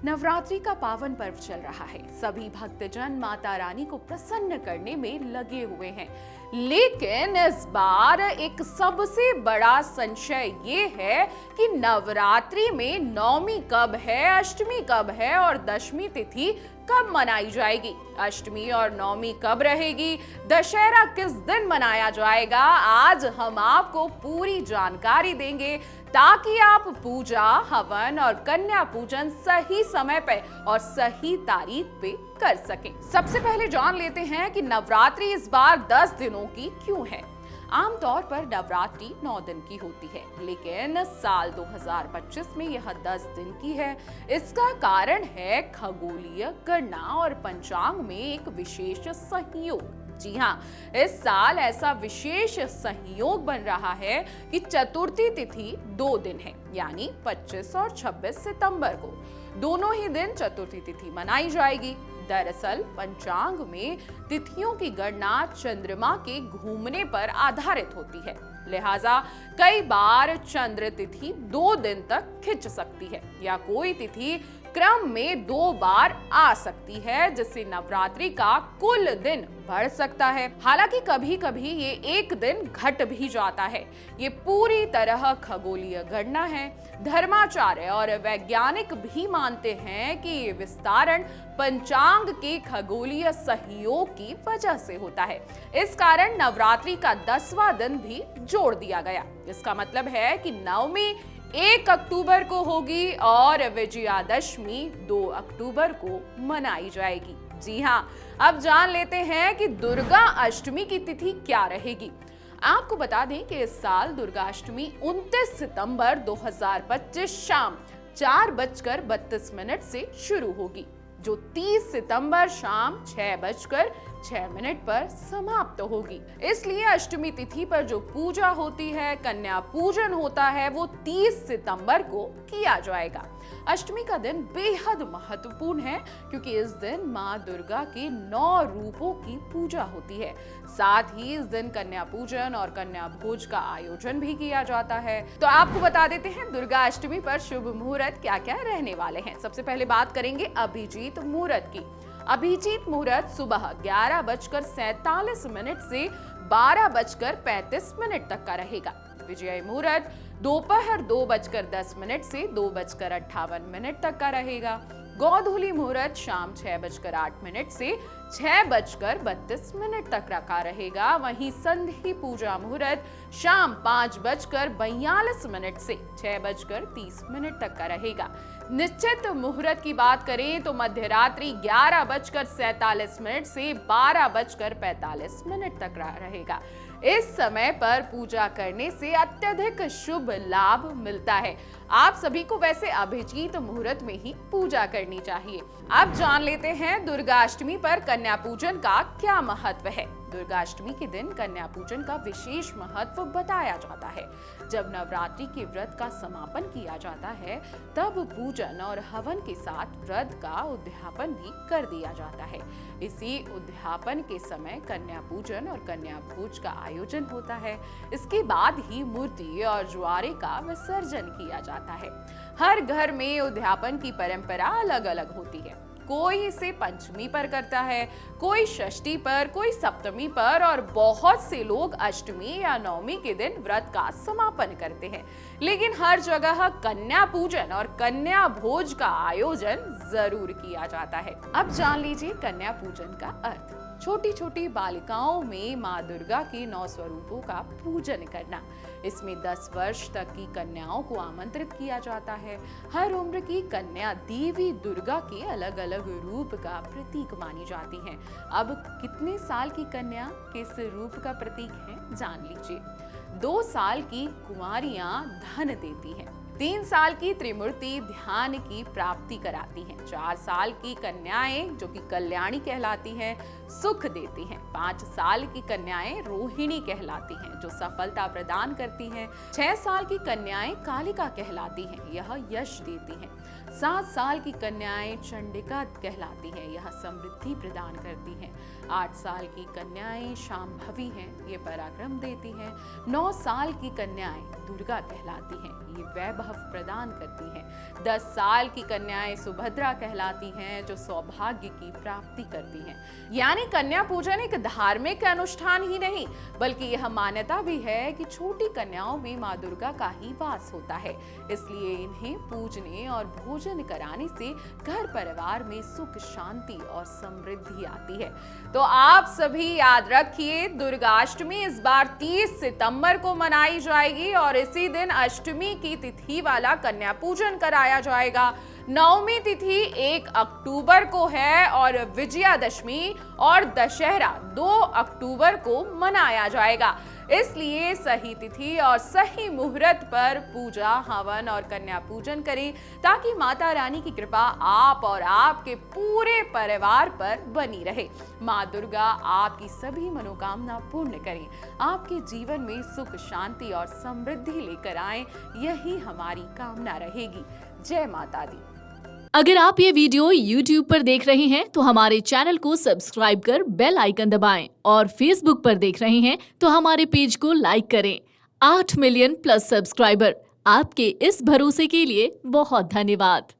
नवरात्रि का पावन पर्व चल रहा है। सभी भक्तजन माता रानी को प्रसन्न करने में लगे हुए हैं, लेकिन इस बार एक सबसे बड़ा संशय ये है कि नवरात्रि में नवमी कब है, अष्टमी कब है और दशमी तिथि कब मनाई जाएगी। अष्टमी और नवमी कब रहेगी, दशहरा किस दिन मनाया जाएगा, आज हम आपको पूरी जानकारी देंगे ताकि आप पूजा, हवन और कन्या पूजन सही समय पे और सही तारीख पे कर सकें। सबसे पहले जान लेते हैं कि नवरात्रि इस बार 10 दिनों की क्यों है। आमतौर पर नवरात्रि 9 दिन की होती है, लेकिन साल 2025 में यह 10 दिन की है। इसका कारण है खगोलीय गणना और पंचांग में एक विशेष संयोग। जी हाँ, इस साल ऐसा विशेष संयोग बन रहा है कि चतुर्थी तिथि 2 दिन है, यानी 25 और 26 सितंबर को दोनों ही दिन चतुर्थी तिथि मनाई जाएगी। दरअसल पंचांग में तिथियों की गणना चंद्रमा के घूमने पर आधारित होती है, लिहाजा कई बार चंद्र तिथि 2 दिन तक खिंच सकती है या कोई तिथि क्रम में 2 बार आ सकती है, जिससे नवरात्रि का कुल दिन बढ़ सकता है। हालांकि कभी कभी ये एक दिन घट भी जाता है। ये पूरी तरह खगोलीय गणना है। धर्माचार्य और वैज्ञानिक भी मानते हैं कि ये विस्तारण पंचांग के खगोलीय सहयोग की वजह से होता है। इस कारण नवरात्रि का 10वां दिन भी जोड़ दिया गया। इसका मतलब है कि नवमी 1 अक्टूबर को होगी और विजयादशमी 2 अक्टूबर को मनाई जाएगी। जी हाँ, अब जान लेते हैं कि दुर्गा अष्टमी की तिथि क्या रहेगी। आपको बता दें कि इस साल दुर्गा अष्टमी 29 सितंबर 2025 शाम 4:32 से शुरू होगी, जो 30 सितंबर शाम 6:06 पर समाप्त होगी। इसलिए अष्टमी तिथि पर जो पूजा होती है, कन्या पूजन होता है, वो 30 सितंबर को किया जाएगा। अष्टमी का दिन बेहद महत्वपूर्ण है क्योंकि इस दिन मां दुर्गा के 9 रूपों की पूजा होती है। साथ ही इस दिन कन्या पूजन और कन्या भोज का आयोजन भी किया जाता है। तो आपको बता देते हैं दुर्गा अष्टमी पर शुभ मुहूर्त क्या क्या रहने वाले हैं। सबसे पहले बात करेंगे अभिजीत मुहूर्त की। अभिजीत मुहूर्त सुबह 11:47 से 12:35 तक का रहेगा। विजय मुहूर्त दोपहर 2:10 से 2:58 तक का रहेगा। गोधूली मुहूर्त शाम 6:08 से 6:32 तक रखा रहेगा। वहीं संधि पूजा मुहूर्त शाम 5:42 से 6:30 तक का रहेगा। निश्चित मुहूर्त की बात करें तो मध्य रात्रि 11:47 से 12:45 तक रहेगा। इस समय पर पूजा करने से अत्यधिक शुभ लाभ मिलता है। आप सभी को वैसे अभिजीत मुहूर्त में ही पूजा करनी चाहिए। अब जान लेते हैं दुर्गा अष्टमी पर कन्या पूजन का क्या महत्व है। दुर्गा अष्टमी के दिन कन्या पूजन का विशेष महत्व बताया जाता है। जब नवरात्रि के व्रत का समापन किया जाता है, तब पूजन और हवन के साथ व्रत का उद्यापन भी कर दिया जाता है। इसी उद्यापन के समय कन्या पूजन और कन्या भोज का आयोजन होता है। इसके बाद ही मूर्ति और ज्वारे का विसर्जन किया जाता है। हर घर में उद्यापन की परंपरा अलग अलग होती है। कोई इसे पंचमी पर करता है, कोई षष्ठी पर, कोई सप्तमी पर और बहुत से लोग अष्टमी या नवमी के दिन व्रत का समापन करते हैं। लेकिन हर जगह कन्या पूजन और कन्या भोज का आयोजन जरूर किया जाता है। अब जान लीजिए कन्या पूजन का अर्थ। छोटी छोटी बालिकाओं में मां दुर्गा के 9 स्वरूपों का पूजन करना। इसमें 10 वर्ष तक की कन्याओं को आमंत्रित किया जाता है। हर उम्र की कन्या देवी दुर्गा के अलग अलग रूप का प्रतीक मानी जाती हैं। अब कितने साल की कन्या किस रूप का प्रतीक है जान लीजिए। 2 साल की कुंवारियां धन देती हैं। 3 साल की त्रिमूर्ति ध्यान की प्राप्ति कराती हैं। 4 साल की कन्याएं जो कि कल्याणी कहलाती हैं, सुख देती हैं। 5 साल की कन्याएं रोहिणी कहलाती हैं, जो सफलता प्रदान करती हैं। 6 साल की कन्याएं कालिका कहलाती हैं, यह यश देती हैं। 7 साल की कन्याएं चंडिका कहलाती हैं, यह समृद्धि प्रदान करती हैं। 8 साल की कन्याएं शांभवी हैं, ये पराक्रम देती हैं। 9 साल की कन्याएं दुर्गा कहलाती हैं, ये वैभव प्रदान करती हैं। 10 साल की कन्याएं सुभद्रा कहलाती हैं, जो सौभाग्य की प्राप्ति करती हैं। यानी कन्या पूजन एक धार्मिक अनुष्ठान ही नहीं, बल्कि यह मान्यता भी है कि छोटी कन्याओं में माँ दुर्गा का ही वास होता है। इसलिए इन्हें पूजने और भोजन कराने से घर परिवार में सुख, शांति और समृद्धि आती है। तो आप सभी याद रखिए, दुर्गाष्टमी इस बार 30 सितंबर को मनाई जाएगी और इसी दिन अष्टमी की तिथि वाला कन्या पूजन कराया जाएगा। नवमी तिथि 1 अक्टूबर को है और विजयादशमी और दशहरा 2 अक्टूबर को मनाया जाएगा। इसलिए सही तिथि और सही मुहूर्त पर पूजा, हवन और कन्या पूजन करें, ताकि माता रानी की कृपा आप और आपके पूरे परिवार पर बनी रहे। माँ दुर्गा आपकी सभी मनोकामना पूर्ण करें, आपके जीवन में सुख, शांति और समृद्धि लेकर आए, यही हमारी कामना रहेगी। जय माता दी। अगर आप ये वीडियो YouTube पर देख रहे हैं तो हमारे चैनल को सब्सक्राइब कर बेल आइकन दबाएं और Facebook पर देख रहे हैं तो हमारे पेज को लाइक करें। 8 मिलियन प्लस सब्सक्राइबर, आपके इस भरोसे के लिए बहुत धन्यवाद।